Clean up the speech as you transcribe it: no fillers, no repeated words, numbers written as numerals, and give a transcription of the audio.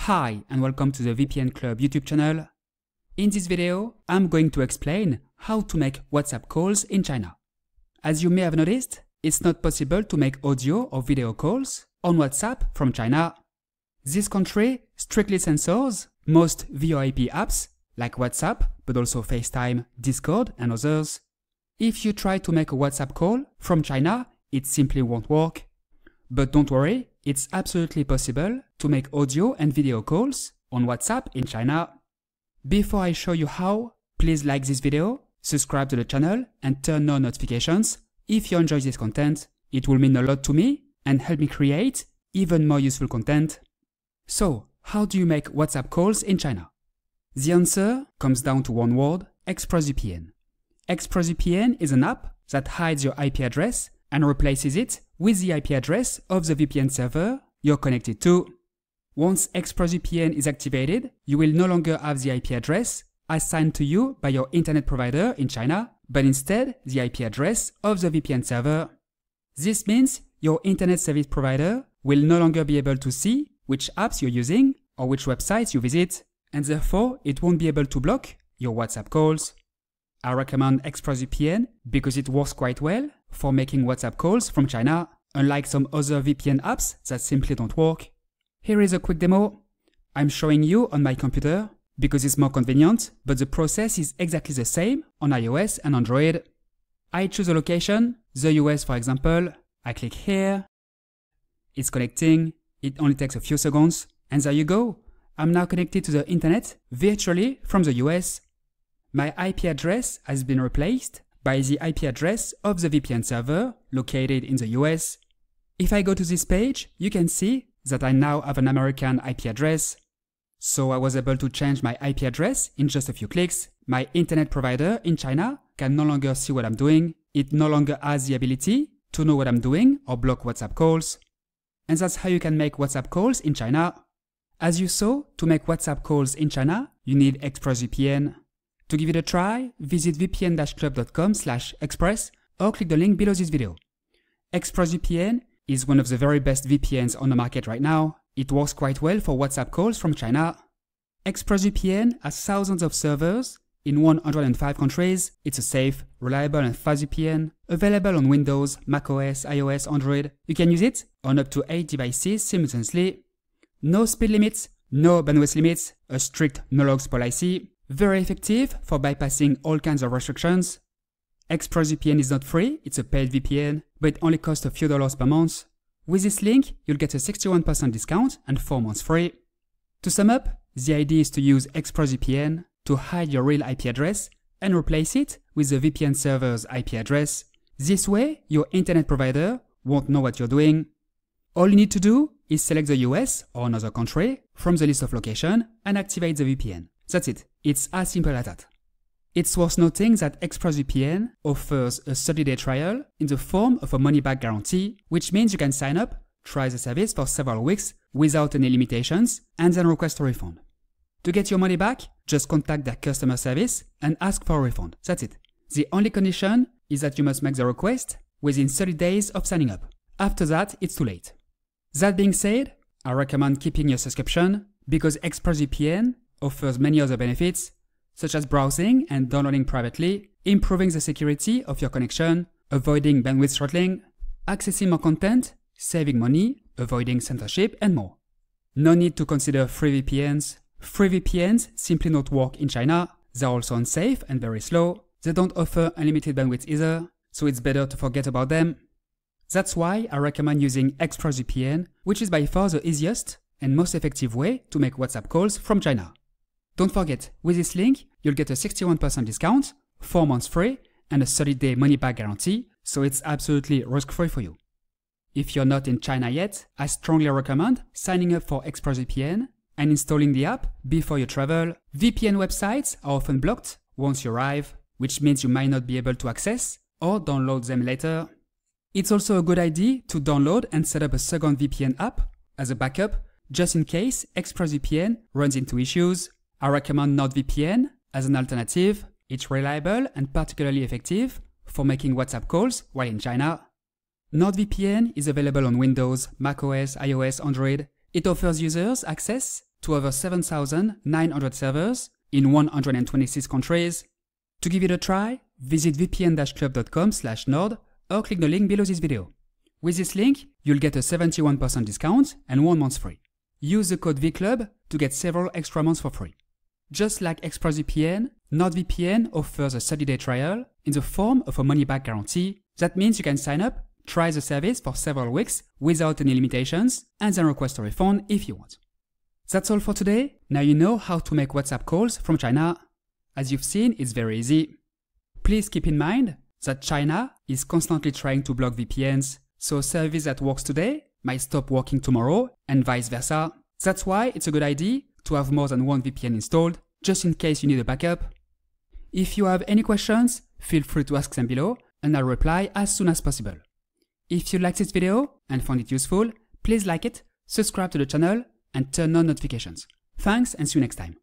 Hi and welcome to the VPN Club YouTube channel. In this video, I'm going to explain how to make WhatsApp calls in China. As you may have noticed, it's not possible to make audio or video calls on WhatsApp from China. This country strictly censors most VoIP apps like WhatsApp, but also FaceTime, Discord and others. If you try to make a WhatsApp call from China, it simply won't work. But don't worry, it's absolutely possible to make audio and video calls on WhatsApp in China. Before I show you how, please like this video, subscribe to the channel and turn on notifications if you enjoy this content. It will mean a lot to me and help me create even more useful content. So, how do you make WhatsApp calls in China? The answer comes down to one word: ExpressVPN. ExpressVPN is an app that hides your IP address and replaces it with the IP address of the VPN server you're connected to. Once ExpressVPN is activated, you will no longer have the IP address assigned to you by your internet provider in China, but instead the IP address of the VPN server. This means your internet service provider will no longer be able to see which apps you're using or which websites you visit, and therefore it won't be able to block your WhatsApp calls. I recommend ExpressVPN because it works quite well for making WhatsApp calls from China, unlike some other VPN apps that simply don't work. Here is a quick demo. I'm showing you on my computer because it's more convenient, but the process is exactly the same on iOS and Android. I choose a location, the US for example. I click here. It's connecting. It only takes a few seconds. And there you go. I'm now connected to the internet virtually from the US. My IP address has been replaced by the IP address of the VPN server located in the US. If I go to this page, you can see that I now have an American IP address. So I was able to change my IP address in just a few clicks. My internet provider in China can no longer see what I'm doing. It no longer has the ability to know what I'm doing or block WhatsApp calls. And that's how you can make WhatsApp calls in China. As you saw, to make WhatsApp calls in China, you need ExpressVPN. To give it a try, visit vpn-club.com/express or click the link below this video. ExpressVPN is one of the very best VPNs on the market right now. It works quite well for WhatsApp calls from China. ExpressVPN has thousands of servers in 105 countries. It's a safe, reliable and fast VPN, available on Windows, macOS, iOS, Android. You can use it on up to 8 devices simultaneously. No speed limits, no bandwidth limits, a strict no-logs policy. Very effective for bypassing all kinds of restrictions. ExpressVPN is not free, it's a paid VPN, but it only costs a few dollars per month. With this link, you'll get a 61% discount and 4 months free. To sum up, the idea is to use ExpressVPN to hide your real IP address and replace it with the VPN server's IP address. This way, your internet provider won't know what you're doing. All you need to do is select the US or another country from the list of locations and activate the VPN. That's it. It's as simple as that. It's worth noting that ExpressVPN offers a 30-day trial in the form of a money-back guarantee, which means you can sign up, try the service for several weeks without any limitations, and then request a refund. To get your money back, just contact their customer service and ask for a refund. That's it. The only condition is that you must make the request within 30 days of signing up. After that, it's too late. That being said, I recommend keeping your subscription because ExpressVPN offers many other benefits, such as browsing and downloading privately, improving the security of your connection, avoiding bandwidth throttling, accessing more content, saving money, avoiding censorship, and more. No need to consider free VPNs. Free VPNs simply don't work in China. They're also unsafe and very slow. They don't offer unlimited bandwidth either, so it's better to forget about them. That's why I recommend using ExpressVPN, which is by far the easiest and most effective way to make WhatsApp calls from China. Don't forget, with this link, you'll get a 61% discount, 4 months free, and a 30-day money-back guarantee, so it's absolutely risk-free for you. If you're not in China yet, I strongly recommend signing up for ExpressVPN and installing the app before you travel. VPN websites are often blocked once you arrive, which means you might not be able to access or download them later. It's also a good idea to download and set up a second VPN app as a backup, just in case ExpressVPN runs into issues. I recommend NordVPN as an alternative. It's reliable and particularly effective for making WhatsApp calls while in China. NordVPN is available on Windows, macOS, iOS, Android. It offers users access to over 7,900 servers in 126 countries. To give it a try, visit vpn-club.com/nord or click the link below this video. With this link, you'll get a 71% discount and 1 month free. Use the code VCLUB to get several extra months for free. Just like ExpressVPN, NordVPN offers a 30-day trial in the form of a money-back guarantee. That means you can sign up, try the service for several weeks without any limitations, and then request a refund if you want. That's all for today. Now you know how to make WhatsApp calls from China. As you've seen, it's very easy. Please keep in mind that China is constantly trying to block VPNs, so a service that works today might stop working tomorrow and vice versa. That's why it's a good idea to have more than one VPN installed, just in case you need a backup. If you have any questions, feel free to ask them below and I'll reply as soon as possible. If you liked this video and found it useful, please like it, subscribe to the channel and turn on notifications. Thanks and see you next time.